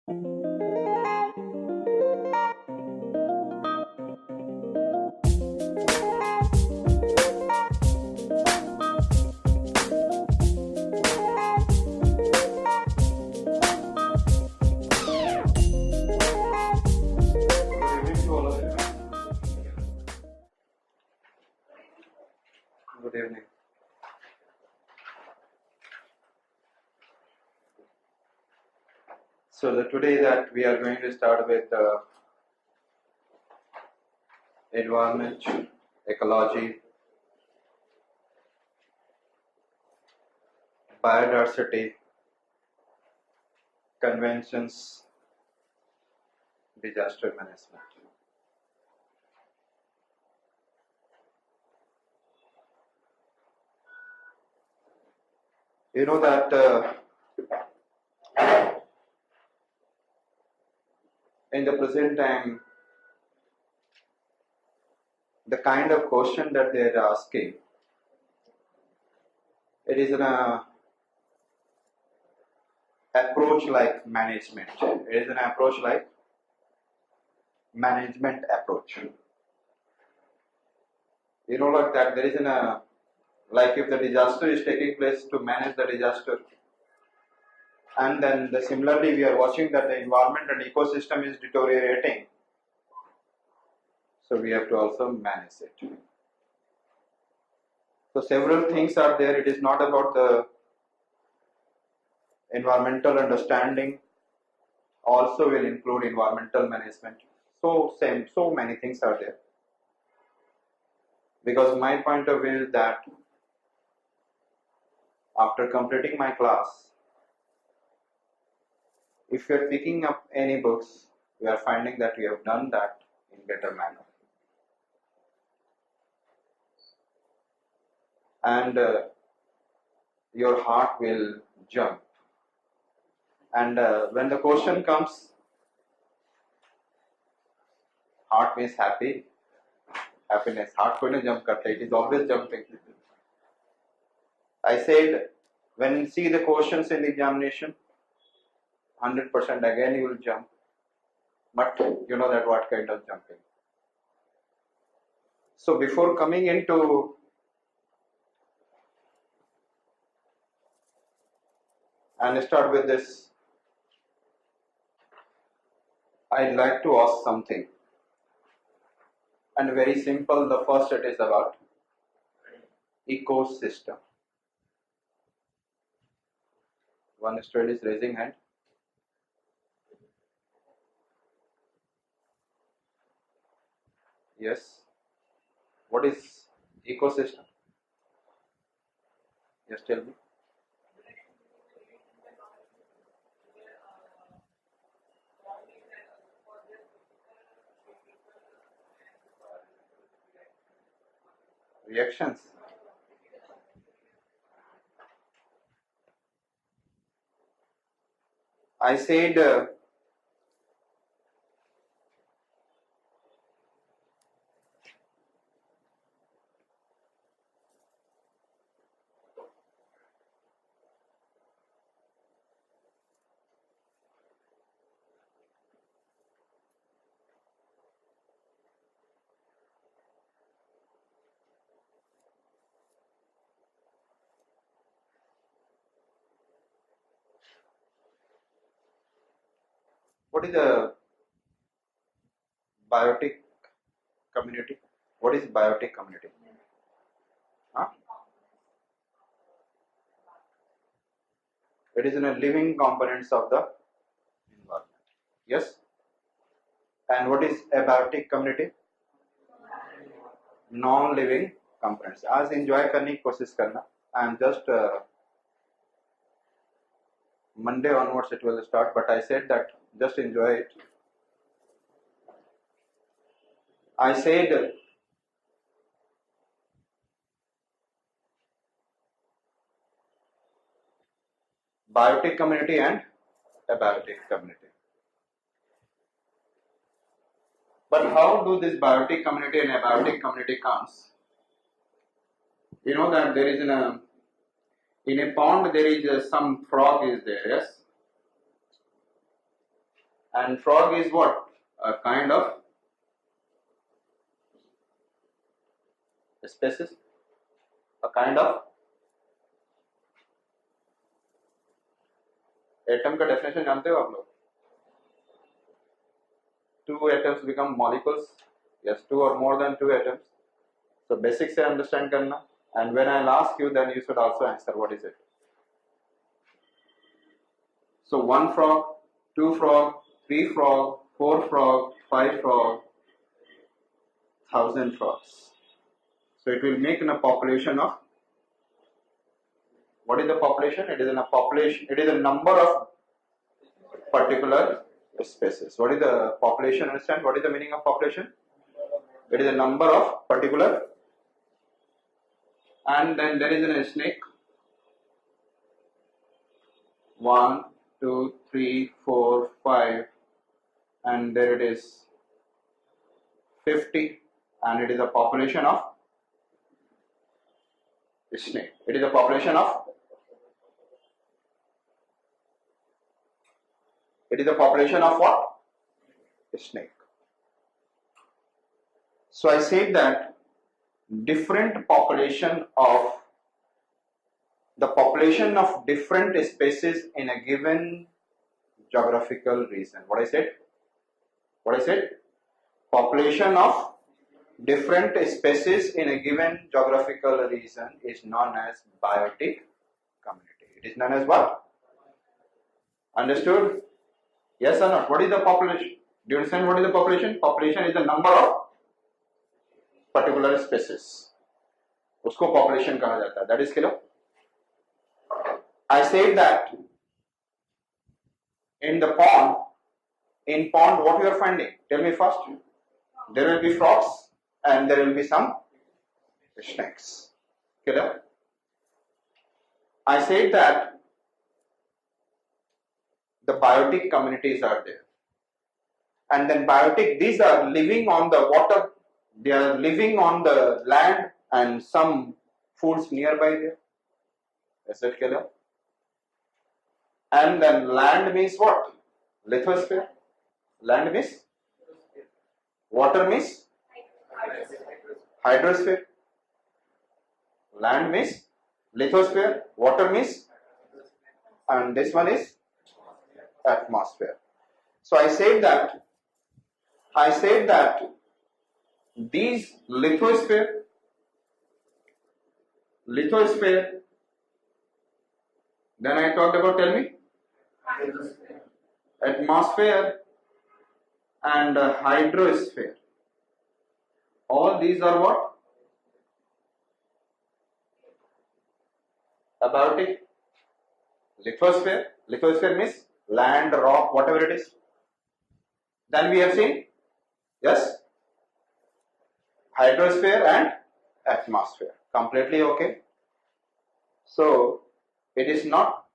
Good evening. So today that we are going to start with the environment, ecology, biodiversity, conventions, disaster management. You know that in the present time, the kind of question that they are asking, it is an approach like management. It is an approach like management approach. You know, like that there is an like if the disaster is taking place, to manage the disaster, and then similarly we are watching that the environment and ecosystem is deteriorating, so we have to also manage it. So several things are there. It is not about the environmental understanding, also will include environmental management. So many things are there, because my point of view is that after completing my class, if you are picking up any books, we are finding that we have done that in better manner. And your heart will jump. And when the question comes, heart means happy, happiness. Heart will jump karte, it is always jumping. I said, when you see the questions in the examination, 100% again you will jump. But you know that what kind of jumping. So before coming into and start with this, I'd like to ask something. And very simple, the first it is about ecosystem. One student is raising hand. Yes. What is ecosystem? Yes, tell me. Reactions. I said what is a biotic community? What is biotic community? Huh? It is in a living components of the environment. Yes. And what is abiotic community? Non-living components. आज enjoy करने की कोशिश करना. I am just Monday onwards it will start, but I said that just enjoy it. I said biotic community and abiotic community. But how do this biotic community and abiotic community comes? You know that there is in a pond there is some frog is there, yes? And frog is what? A kind of species, a kind of atom का definition जानते हो आप लोग? Two atoms become molecules. Yes, two or more than two atoms. So basics से understand करना. And when I'll ask you, then you should also answer what is it. So 1 frog, 2 frog, 3 frog, 4 frog, 5 frog, 1000 frogs. So it will make in a population of, what is the population? It is in a population, it is a number of particular species. What is the population? Understand? What is the meaning of population? It is a number of particular, and then there is a snake. 1, 2, 3, 4, 5, and there it is 50, and it is a population of snake. It is a population of, it is a population of what? Snake. So I said that different population of, the population of different species in a given geographical region. What I said? What I said? Population of different species in a given geographical region is known as biotic community. It is known as what? Understood? Yes or not? What is the population? Do you understand what is the population? Population is the number of particular species. उसको population कहा जाता है. That is clear? I said that in the pond, in pond what you are finding? Tell me first. There will be frogs and there will be some snakes. Clear? I said that the biotic communities are there. And then biotic, these are living on the water, they are living on the land and some foods nearby there. Is it clear? And then land means what? Lithosphere. Land means? Water means? Hydrosphere. Land means? Lithosphere. Water means? And this one is? Atmosphere. So I said that these lithosphere, then I talked about, tell me, atmosphere and hydrosphere. All these are what? Abiotic. Lithosphere. Lithosphere means land, rock, whatever it is. Then we have seen, yes, hydrosphere and atmosphere. Completely okay. So it is not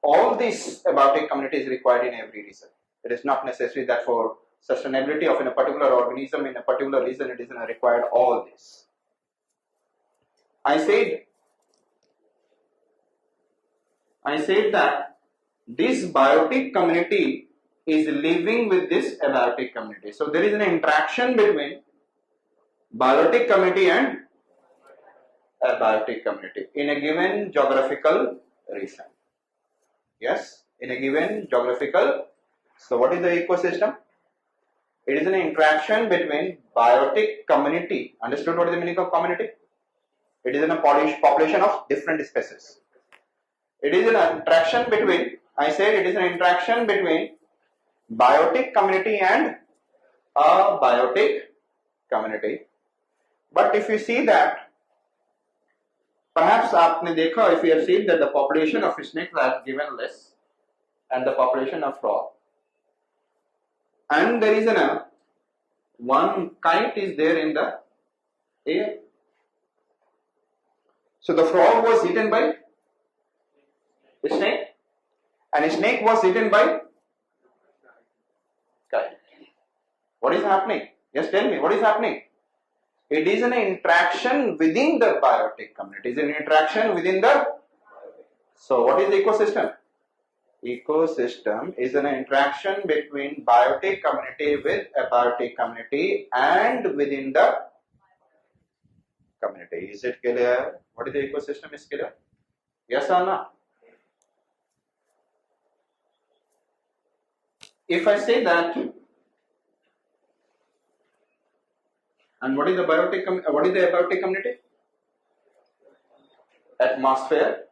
all these abiotic community is required in every region. It is not necessary that for sustainability of in a particular organism in a particular region it is required all this. I said that this biotic community is living with this abiotic community. So there is an interaction between biotic community and abiotic community in a given geographical region. Yes, in a given geographical. So what is the ecosystem? It is an interaction between biotic community. Understood what is the meaning of community? It is in a population of different species. It is an interaction between, I said it is an interaction between biotic community and abiotic community. But if you see that, perhaps आपने देखा, if you have seen that the population of snakes are given less and the population of frog, and there is one kite is there in the air. So the frog was eaten by a snake and a snake was eaten by kite. What is happening? Just tell me, what is happening? It is an interaction within the biotic community. It is an interaction within the. So what is the ecosystem? Ecosystem is an interaction between biotic community with abiotic community and within the community. Is it clear? What is the ecosystem? Is clear? Yes or no? If I say that, and what is the abiotic community? Atmosphere,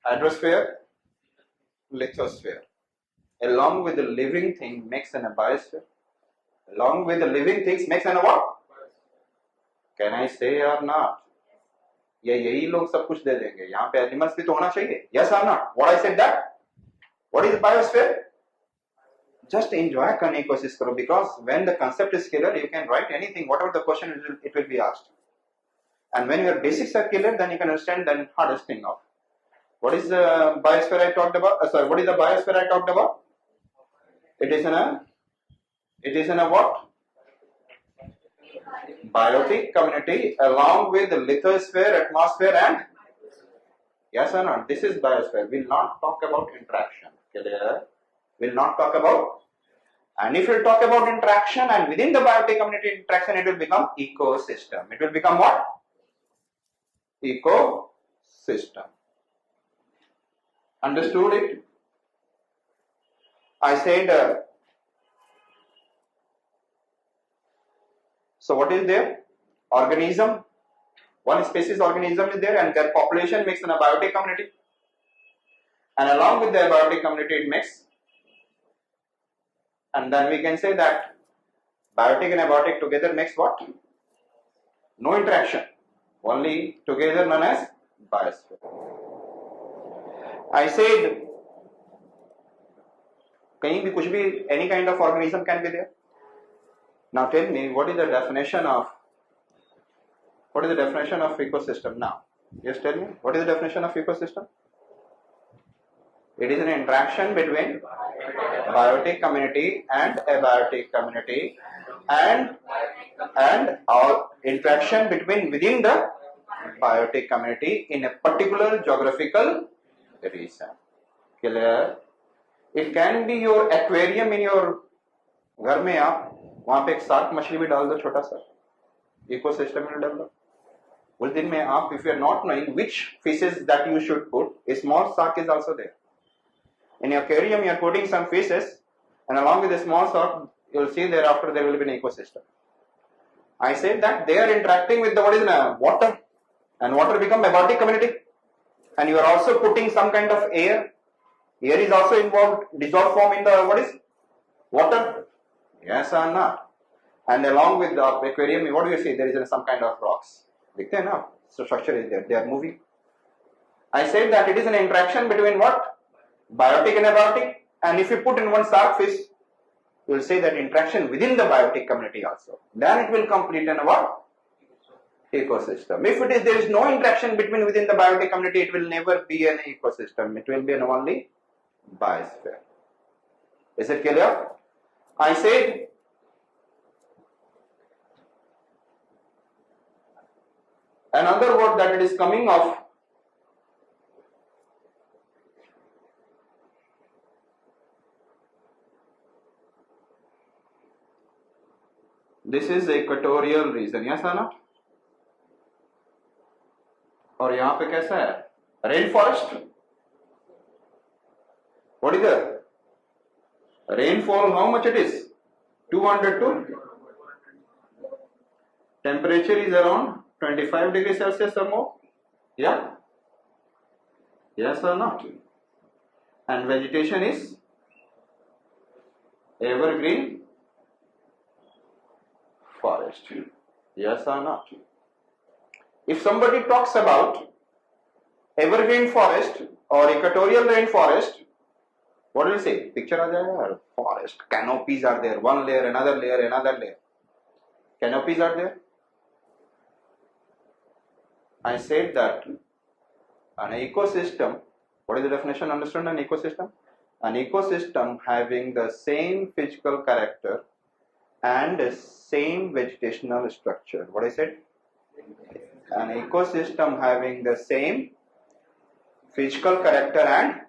hydrosphere, lithosphere. Along with the living thing makes an biosphere. Along with the living things makes an what? Can I say or not? या यही लोग सब कुछ दे देंगे, यहाँ पे animals भी तो होना चाहिए. Yes or not? What I said that? What is biosphere? Just enjoy an ecosystem, because when the concept is clear, you can write anything, whatever the question it will be asked. And when your basics are clear, then you can understand the hardest thing of. What is the biosphere I talked about? What is the biosphere I talked about? It is in a what? Biotic community along with the lithosphere, atmosphere, and yes or not? This is biosphere. We'll not talk about interaction. Clear? We'll not talk about. And if you talk about interaction and within the biotic community interaction, it will become ecosystem. It will become what? Ecosystem. Understood it? I said, so what is there? Organism. One species organism is there and their population makes an abiotic community. And along with the abiotic community it makes. And then we can say that biotic and abiotic together makes what? No interaction. Only together known as biosphere. I said, कहीं भी कुछ भी, any kind of organism can be there. Now tell me, what is the definition of ecosystem now? Yes, tell me, what is the definition of ecosystem? It is an interaction between biotic community and abiotic community and our interaction within the biotic community in a particular geographical region. Clear? It can be your aquarium in your घर में आप वहां पे एक shark मछली भी डाल दो छोटा सा, इकोसिस्टम में डाल दो. उस दिन में आप, if you are not knowing which fishes that you should put, a small shark is also there. In your aquarium you are putting some fishes and along with a small shark you will see thereafter there will be an ecosystem. I said that they are interacting with the what is water, and water become abiotic community, and you are also putting some kind of air. Air is also involved, dissolved form in the what is water. Yes or not? And along with the aquarium, what do you see? There is some kind of rocks. दिखते हैं ना? So structure is there. They are moving. I said that it is an interaction between what? Biotic and abiotic. And if you put in one shark fish, you will say that interaction within the biotic community also. Then it will complete an what? Ecosystem. If there is no interaction within the biotic community, it will never be an ecosystem. It will be an only biosphere. Is it clear? I said another word that it is coming of. This is equatorial region. Yes or not? और यहाँ पे कैसा है? Rain forest. What is the rainfall? How much it is? 200 to. Temperature is around 25 degrees Celsius or more. Yeah. Yes or not? And vegetation is evergreen forest. Yes or not? If somebody talks about evergreen forest or equatorial rainforest, what will you say? Picture aa jayega. Forest, canopies are there, one layer, another layer, another layer. Canopies are there. I said that an ecosystem, what is the definition? Understand an ecosystem? An ecosystem having the same physical character and the same vegetational structure. What I said? An ecosystem having the same physical character and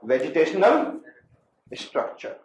vegetational structure.